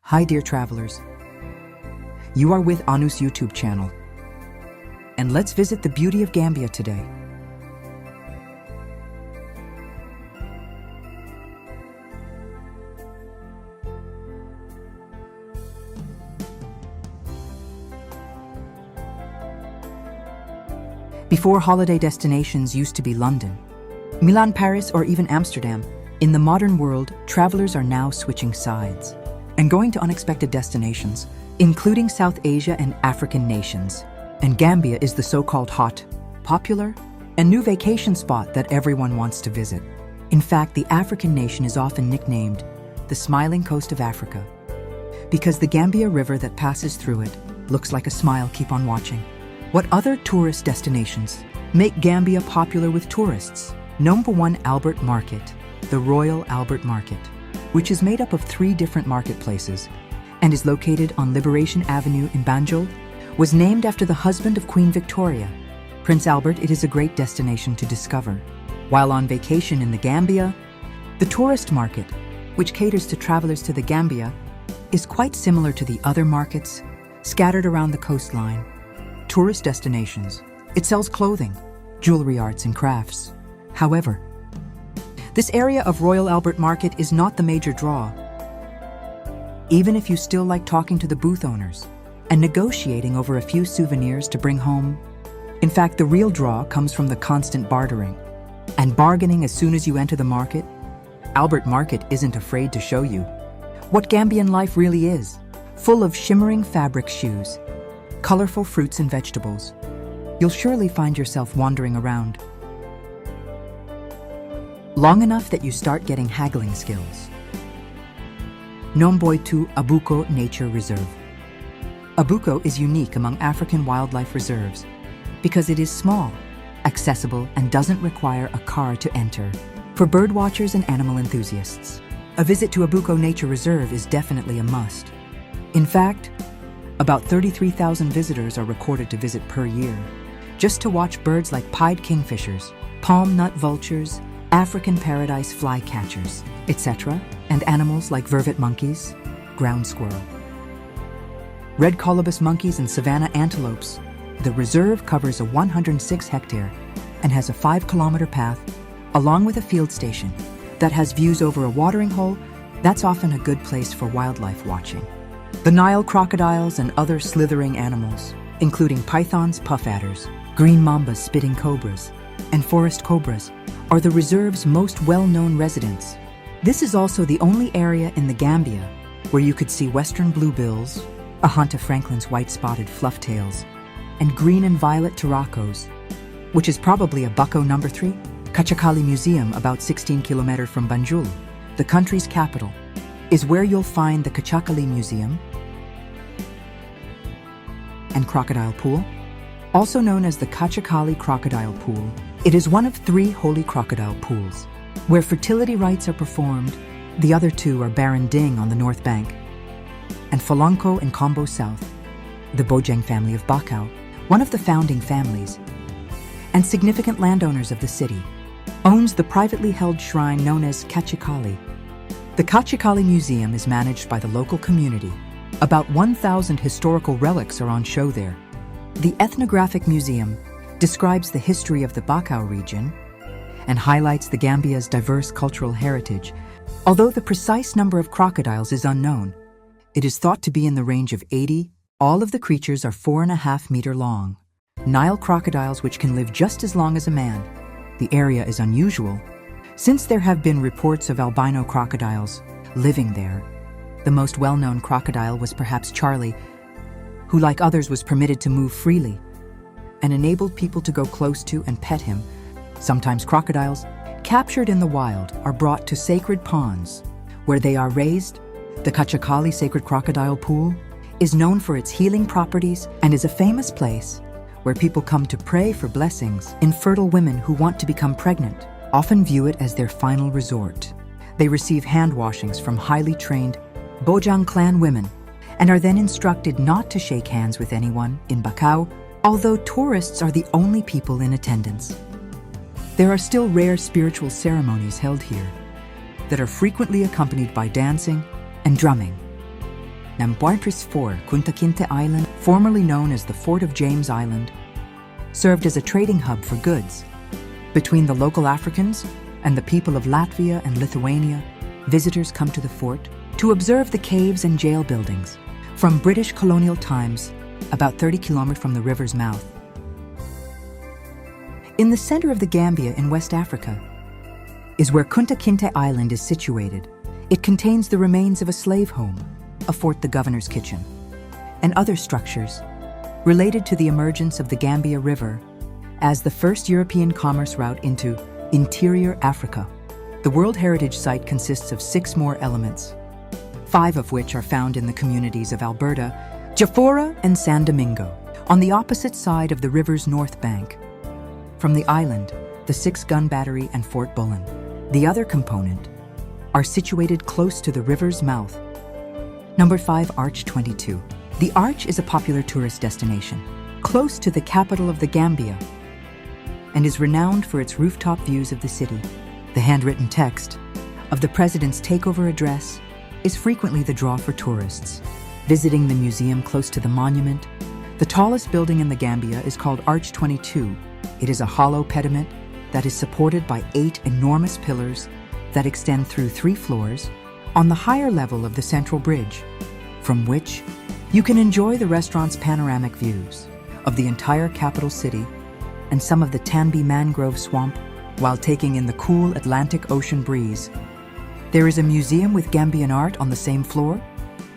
Hi dear travelers, you are with Anu's YouTube channel, and let's visit the beauty of Gambia today. Before holiday destinations used to be London, Milan, Paris, or even Amsterdam, in the modern world, travelers are now switching sides and going to unexpected destinations, including South Asia and African nations. And Gambia is the so-called hot, popular, and new vacation spot that everyone wants to visit. In fact, the African nation is often nicknamed the smiling coast of Africa because the Gambia River that passes through it looks like a smile. Keep on watching. What other tourist destinations make Gambia popular with tourists? Number 1, Albert Market, the Royal Albert Market, which is made up of 3 different marketplaces and is located on Liberation Avenue in Banjul, was named after the husband of Queen Victoria, Prince Albert. It is a great destination to discover. While on vacation in the Gambia, the tourist market, which caters to travelers to the Gambia, is quite similar to the other markets scattered around the coastline. Tourist destinations. It sells clothing, jewelry, arts, and crafts. However, this area of Royal Albert Market is not the major draw. Even if you still like talking to the booth owners and negotiating over a few souvenirs to bring home, in fact, the real draw comes from the constant bartering and bargaining as soon as you enter the market. Albert Market isn't afraid to show you what Gambian life really is, full of shimmering fabric shoes, colorful fruits and vegetables. You'll surely find yourself wandering around long enough that you start getting haggling skills. Nomboy 2 Abuko Nature Reserve. Abuko is unique among African wildlife reserves because it is small, accessible, and doesn't require a car to enter. For birdwatchers and animal enthusiasts, a visit to Abuko Nature Reserve is definitely a must. In fact, about 33,000 visitors are recorded to visit per year, just to watch birds like pied kingfishers, palm nut vultures, African paradise flycatchers, etc., and animals like vervet monkeys, ground squirrel, red colobus monkeys, and savanna antelopes. The reserve covers a 106-hectare and has a 5-kilometer path, along with a field station that has views over a watering hole. That's often a good place for wildlife watching. The Nile crocodiles and other slithering animals, including pythons, puff adders, green mambas, spitting cobras, and forest cobras, are the reserve's most well-known residents. This is also the only area in the Gambia where you could see western bluebills, a haunt of Franklin's white-spotted flufftails, and green and violet turacos, which is probably a bucko. Number 3, Kachakali Museum, about 16 kilometers from Banjul, the country's capital, is where you'll find the Kachakali Museum and Crocodile Pool, also known as the Kachakali Crocodile Pool. It is one of 3 holy crocodile pools, where fertility rites are performed. The other 2 are Baranding on the north bank, and Folonko and Kombo south. The Bojang family of Bakau, one of the founding families and significant landowners of the city, owns the privately held shrine known as Kachikali. The Kachikali Museum is managed by the local community. About 1,000 historical relics are on show there. The Ethnographic Museum describes the history of the Bakau region and highlights the Gambia's diverse cultural heritage. Although the precise number of crocodiles is unknown, it is thought to be in the range of 80. All of the creatures are 4.5 meters long. Nile crocodiles, which can live just as long as a man. The area is unusual, since there have been reports of albino crocodiles living there. The most well-known crocodile was perhaps Charlie, who, like others, was permitted to move freely and enabled people to go close to and pet him. Sometimes crocodiles, captured in the wild, are brought to sacred ponds, where they are raised. The Kachakali Sacred Crocodile Pool is known for its healing properties and is a famous place where people come to pray for blessings. Infertile women who want to become pregnant often view it as their final resort. They receive hand washings from highly trained Bojang clan women and are then instructed not to shake hands with anyone in Bakau, although tourists are the only people in attendance. There are still rare spiritual ceremonies held here that are frequently accompanied by dancing and drumming. Nambuartris 4 Kunta Kinte Island, formerly known as the Fort of James Island, served as a trading hub for goods. Between the local Africans and the people of Latvia and Lithuania, visitors come to the fort to observe the caves and jail buildings from British colonial times, about 30 kilometers from the river's mouth. In the center of the Gambia in West Africa is where Kunta Kinte Island is situated. It contains the remains of a slave home, a fort, the governor's kitchen, and other structures related to the emergence of the Gambia River as the first European commerce route into interior Africa. The World Heritage Site consists of 6 more elements, 5 of which are found in the communities of Alberta, Jafora, and San Domingo, on the opposite side of the river's north bank. From the island, the 6-gun battery and Fort Bullen, the other component, are situated close to the river's mouth. Number 5, Arch 22. The Arch is a popular tourist destination, close to the capital of the Gambia, and is renowned for its rooftop views of the city. The handwritten text of the president's takeover address is frequently the draw for tourists. Visiting the museum close to the monument, the tallest building in the Gambia is called Arch 22. It is a hollow pediment that is supported by 8 enormous pillars that extend through 3 floors on the higher level of the central bridge, from which you can enjoy the restaurant's panoramic views of the entire capital city and some of the Tanbi mangrove swamp while taking in the cool Atlantic Ocean breeze. There is a museum with Gambian art on the same floor.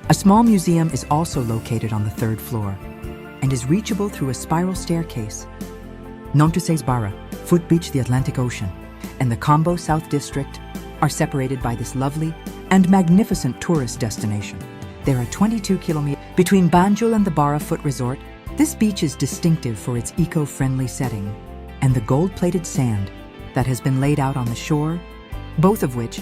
A small museum is also located on the 3rd floor and is reachable through a spiral staircase. Nontuses Barra, Foot Beach, the Atlantic Ocean, and the Combo South District are separated by this lovely and magnificent tourist destination. There are 22 kilometers between Banjul and the Barra Foot Resort. This beach is distinctive for its eco-friendly setting and the gold-plated sand that has been laid out on the shore, both of which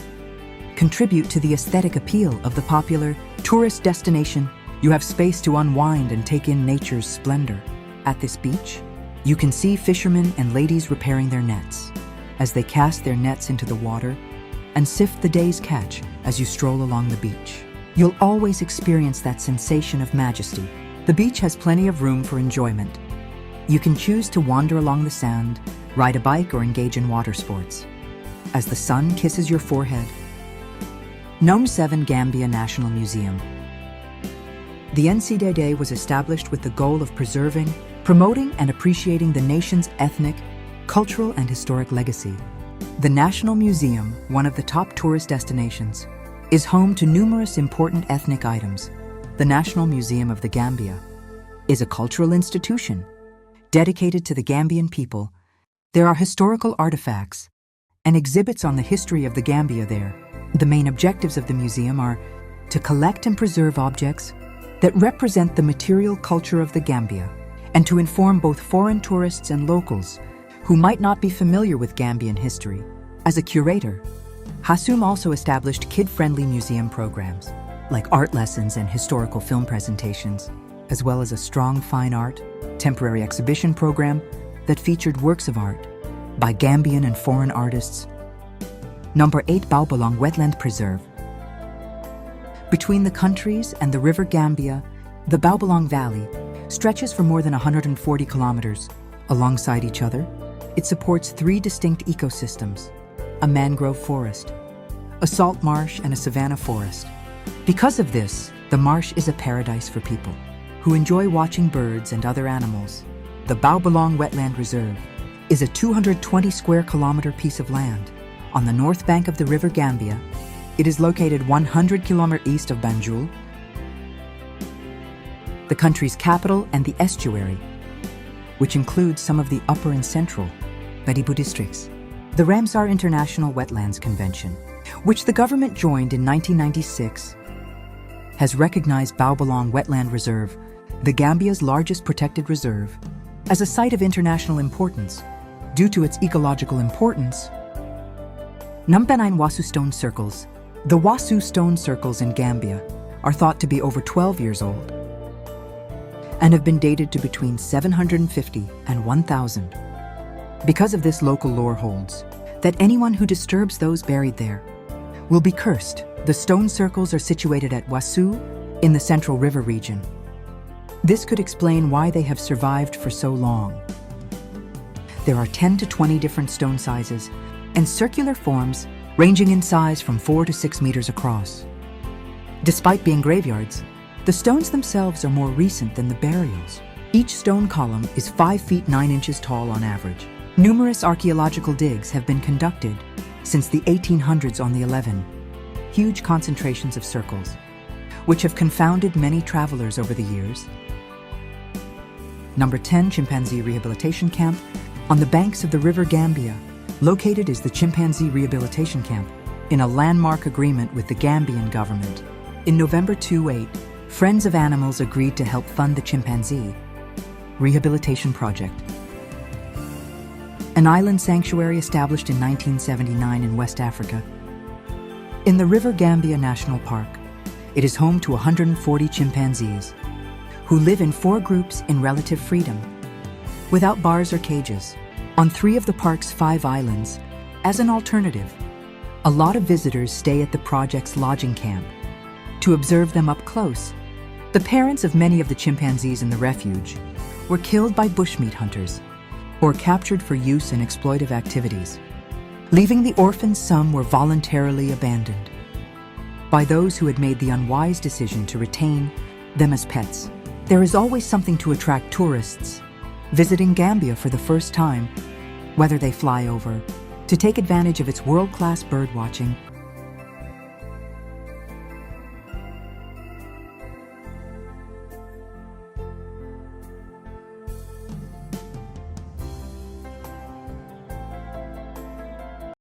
contribute to the aesthetic appeal of the popular tourist destination. You have space to unwind and take in nature's splendor. At this beach, you can see fishermen and ladies repairing their nets as they cast their nets into the water and sift the day's catch as you stroll along the beach. You'll always experience that sensation of majesty. The beach has plenty of room for enjoyment. You can choose to wander along the sand, ride a bike, or engage in water sports as the sun kisses your forehead. Nom 7 Gambia National Museum. The NCDA was established with the goal of preserving, promoting, and appreciating the nation's ethnic, cultural, and historic legacy. The National Museum, one of the top tourist destinations, is home to numerous important ethnic items. The National Museum of the Gambia is a cultural institution dedicated to the Gambian people. There are historical artifacts and exhibits on the history of the Gambia there. The main objectives of the museum are to collect and preserve objects that represent the material culture of the Gambia, and to inform both foreign tourists and locals who might not be familiar with Gambian history. As a curator, Hassoum also established kid-friendly museum programs, like art lessons and historical film presentations, as well as a strong fine art, temporary exhibition program that featured works of art by Gambian and foreign artists. Number 8 Baubalong Wetland Preserve. Between the countries and the River Gambia, the Baubalong Valley stretches for more than 140 kilometers. Alongside each other, it supports 3 distinct ecosystems: a mangrove forest, a salt marsh, and a savanna forest. Because of this, the marsh is a paradise for people who enjoy watching birds and other animals. The Baubalong Wetland Reserve is a 220 square kilometer piece of land on the north bank of the River Gambia. It is located 100 kilometers east of Banjul, the country's capital, and the estuary, which includes some of the upper and central Badibu districts. The Ramsar International Wetlands Convention, which the government joined in 1996, has recognized Baubalong Wetland Reserve, the Gambia's largest protected reserve, as a site of international importance due to its ecological importance. Number 9 Wasu Stone Circles. The Wasu Stone Circles in Gambia are thought to be over 12 years old and have been dated to between 750 and 1000. Because of this, local lore holds that anyone who disturbs those buried there will be cursed. The stone circles are situated at Wasu in the Central River region. This could explain why they have survived for so long. There are 10 to 20 different stone sizes and circular forms ranging in size from 4 to 6 meters across. Despite being graveyards, the stones themselves are more recent than the burials. Each stone column is 5 feet 9 inches tall on average. Numerous archaeological digs have been conducted since the 1800s on the 11 huge concentrations of circles, which have confounded many travelers over the years. Number 10, Chimpanzee Rehabilitation Camp. On the banks of the River Gambia, located is the Chimpanzee Rehabilitation Camp, in a landmark agreement with the Gambian government. In November 2008, Friends of Animals agreed to help fund the Chimpanzee Rehabilitation Project, an island sanctuary established in 1979 in West Africa. In the River Gambia National Park, it is home to 140 chimpanzees, who live in 4 groups in relative freedom, without bars or cages, on 3 of the park's 5 islands. As an alternative, a lot of visitors stay at the project's lodging camp to observe them up close. The parents of many of the chimpanzees in the refuge were killed by bushmeat hunters or captured for use in exploitive activities. Leaving the orphans, some were voluntarily abandoned by those who had made the unwise decision to retain them as pets. There is always something to attract tourists visiting Gambia for the first time, whether they fly over to take advantage of its world-class bird watching